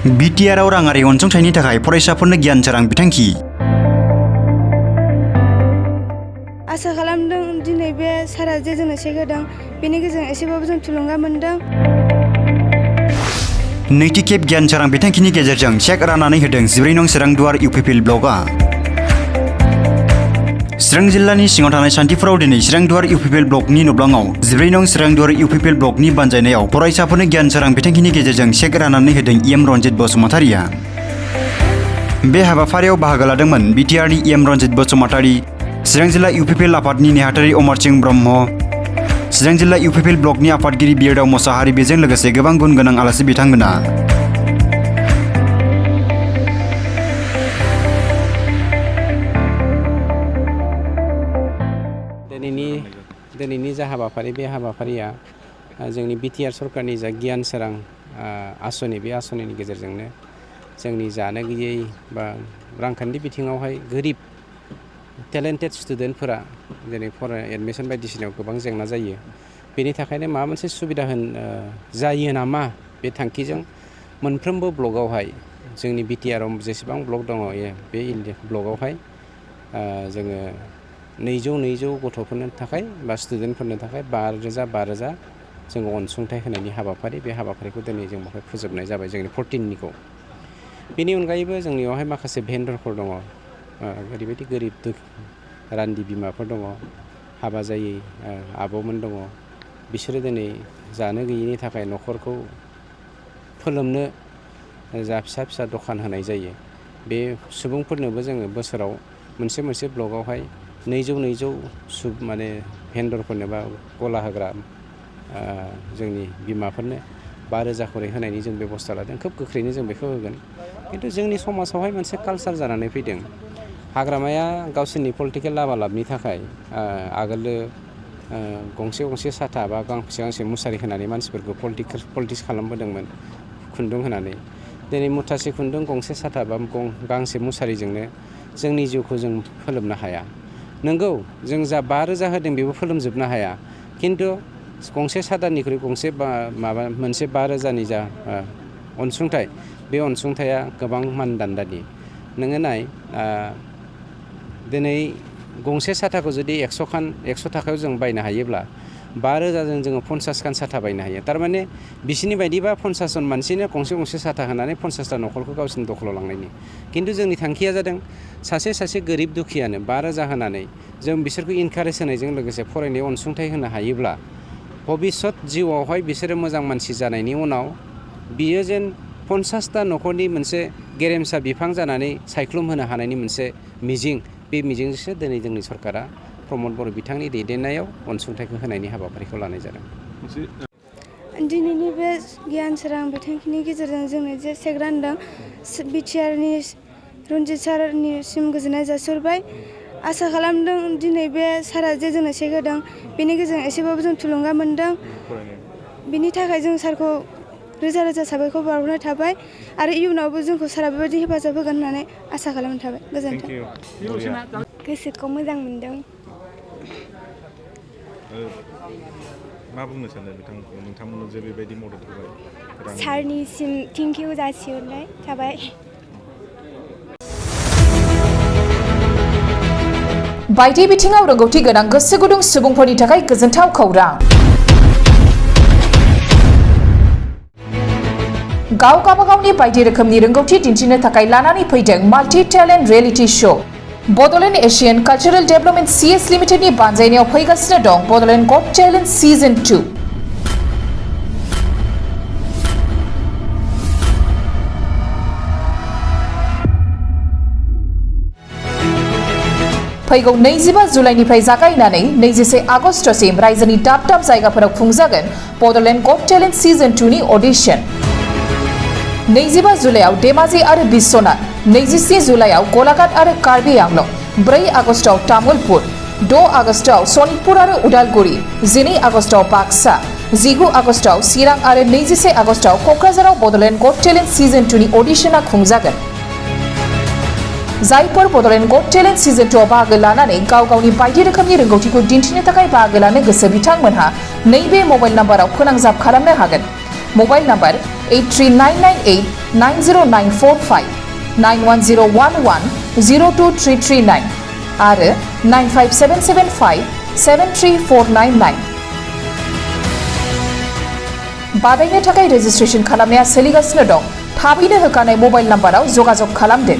बिटिआरआव राङारि अनसुंथाइनि थाखाय फरायसाफोरनो गियान सोरां बिथांखि। आसा खालामदों दिनै बे सारा जे जोंनो चेक होदों बेनि गेजेरजों एसेबाबो जों थुलुंगा मोनदों। नैथि खेब गियान सोरां बिथांखिनि गेजेरजों चेक राननानै होदों 14 नं सोरांदुवार इउपिपिएल ब्लकआ। चिरां जिल्लानि सिङाव थानाय सान्थिफुराव दिनै सोरांदुवार इउपिपिएल ब्लकनि नब्लाङाव 14 नं सोरांदुवार इउपिपिएल ब्लकनि बानजायनायाव फरायसाफोरनो गियान सोरां बिथांखिनि गेजेरजों चेक राननानै होदों इएम रनजित बसुमतारिया। बे हाबाफारियाव बाहागो लादोंमोन बिटिआरनि इएम रनजित बसुमतारि, चिरां जिल्ला इउपिपिएल आफादनि नेहाथारि अमर सिंह ब्रह्म, चिरां जिल्ला इउपिपिएल ब्लकनि आफादगिरि बिरदाव मोसाहारि, बेजों लोगोसे गोबां गुन गोनां आलासि बिथांमोना। दिनैनि जा हाबाफारि बे हाबाफारिया जोंनि बिटिआर सरकारनि जा गियान सोरां आसनि, बे आसनिनि गेजेरजोंनो जोंनि जानो गैयै बा रांखान्थि बिथिङावहाय गोरिब टेलेन्टेड स्टुडेन्टफोरा दिनै एडमिसन बायदिसिनायाव गोबां जेंना जायो। बेनि थाखायनो माबा मोनसे सुबिदा जायो नामा बे थांखिजों मोनफ्रोमबो ब्लकआवहाय जोंनि बिटिआरआव जेसेबां ब्लक दङ बे ब्लकआवहाय जोङो 200 गथ'फोरनो थाखाय बा स्टुडेन्टफोरनो थाखाय 5,000 जोङो अनसुंथाइ होनायनि हाबाफारि, बे हाबाफारिखौ दिनै जों बेवहाय फोजोबनाय जाबाय जोंनि 14निखौ। बेनि अनगायैबो जोंनियावहाय माखासे भेन्डरफोर दङ, ओरैबायदि गोरिब रान्दि बिमाफोर दङ, हाबा जायै आब'मोन दङ। बिसोरो दिनै जानो गैयिनि थाखाय न'खरखौ फोलोमनो जा फिसा फिसा दखान होनाय जायो। बे सुबुंफोरनोबो जोङो बोसोराव मोनसे ब्लकआवहाय 200 माने भेन्डरफोरनो बा गला होग्रा जोंनि बिमाफोरनो 5,000 खरै होनायनि जों बेबस्था लादों। खोब गोख्रैनो जों बेखौ होगोन। खिन्थु जोंनि समाजावहाय मोनसे कालसार जानानै फैदों। हाग्रामाया गावसोरनि पलिटिकेल लाबालाबनि थाखाय आगोलो गंसे साथा बा गांसे मुसारि होनानै मानसिफोरखौ पलिटिक्स खालामबोदोंमोन खुन्दुं होनानै। दिनै मुथासे खुन्दुं, गंसे साथा बा गांसे मुसारिजोंनो जोंनि जिउखौ जों फोलोमनो हाया। नंगौ, जों जा 5,000 होदों बेबो फोलोमजोबनो हाया। खिन्थु गंसे सादानिख्रुइ मोनसे 5,000नि जा अनसुंथाइ, बे अनसुंथाइया गोबां मानदान्दानि। नोङो नाय, दिनै गंसे साथाखौ जुदि 100 थाखायाव जों बायनो हायोब्ला 5,000जों जोङो 50 खान साथा बायनो हायो। थारमाने बिसिनि बायदिबा 50 जन मानसिनो गंसे साथा होनानै 50ता न'खरखौ गावसिनि दखलाव लांनायनि। खिन्थु जोंनि थांखिया जादों सासे गोरिब दुखियानो 5,000 होनानै जों बिसोरखौ इनकारेज होनायजों लोगोसे फरायनायाव अनसुंथाइ होनो हायोब्ला भबिष्यत जिउआवहाय बिसोरो मोजां मानसि जानायनि उनाव बियो जेन 50ता न'खरनि मोनसे गेरेमसा बिफां जानानै सायख्लुम होनो हानायनि मोनसे मिजिं, बे मिजिंजोंसो दिनै जोंनि सरकारा प्रमद बर' बिथांनि दैदेननायाव अनसुंथाइखौ होनायनि हाबाफारिखौ लानाय जादों। दिनैनि बे गियान सोरां बिथांखिनि गेजेरजों जोंनो जे चेक रानदों, बिटिआरनि रनजित सारनिसिम गोजोननाय जासिहरबाय। आसा खालामदों दिनै बे सारा जे जोंनो चेक होदों बेनि गेजेरजों एसेबाबो जों थुलुंगा मोनदों। बिनि थाखाय जों सारखौ रोजा साबायखर बावहरनाय थाबाय आरो इयुनावबो जोंखौ सारा बेबायदि हेफाजाब होगोन होननानै आसा खालामनाय थाबाय। गोजोन्थों। गोसोखौ मोजां मोनदों। मा बुंनो सानो नोंथांमोननो जे बेबायदि मदद होबाय? सारनिसिम थेंक इउ जासिहरनाय थाबाय। बायदि बिथिङाव रोंगौथि गोनां गोसो गुदुं सुबुंफोरनि थाखाय गोजोनथाव खौरां। गावगावनि बायदि रोखोमनि रोंगौथि दिन्थिनो थाखाय लानानै फैदों multi talent reality show. Bodoland Asian cultural development CS लिमिटेडनि बानजायनायाव फैगासिनो दं बड'लेण्ड गट टेलेन्ट सिजन 2। फैगौ 25 जुलाइनिफ्राय जागायनानै 21 आगस्तसिम रायजोनि दाब जायगाफोराव खुंजागोन बड'लेण्ड गट टेलेन्ट सिजन 2 नि अडिशन। 25 जुलाइआव धेमाजि आरो बिश्वनाथ, 27 जुलाइआव गलाघाट आरो कार्बि आंलं, 4 आगस्टआव तामुलपुर, 6 आगस्टआव सनितपुर आरो उदालगुरि, 12 आगस्टआव बाक्सा, 19 आगस्टआव चिरां आरो 21 आगस्टआव क'क्राझाराव बड'लेण्ड गट टेलेन्ट सिजन 2 नि अडिशना खुंजागोन। जायफोर बड'लेण्ड गट टेलेन्ट सिजन 2 आव बाहागो लानानै गावगावनि बायदि रोखोमनि रोंगौथिखौ दिन्थिनो थाखाय बाहागो लानो गोसो बिथांमोनहा नैबे मबाइल नाम्बाराव फोनांजाब खालामनो हागोन। मबाइल नम्बर 8399890945 9101102339 आरो 9577573499 बादायनो थाखाय रेजिस्ट्रेशन खालामनाया सोलिगासिनो दं। थाबैनो होखानाय मबाइल नम्बराव जगाजग खालामदो।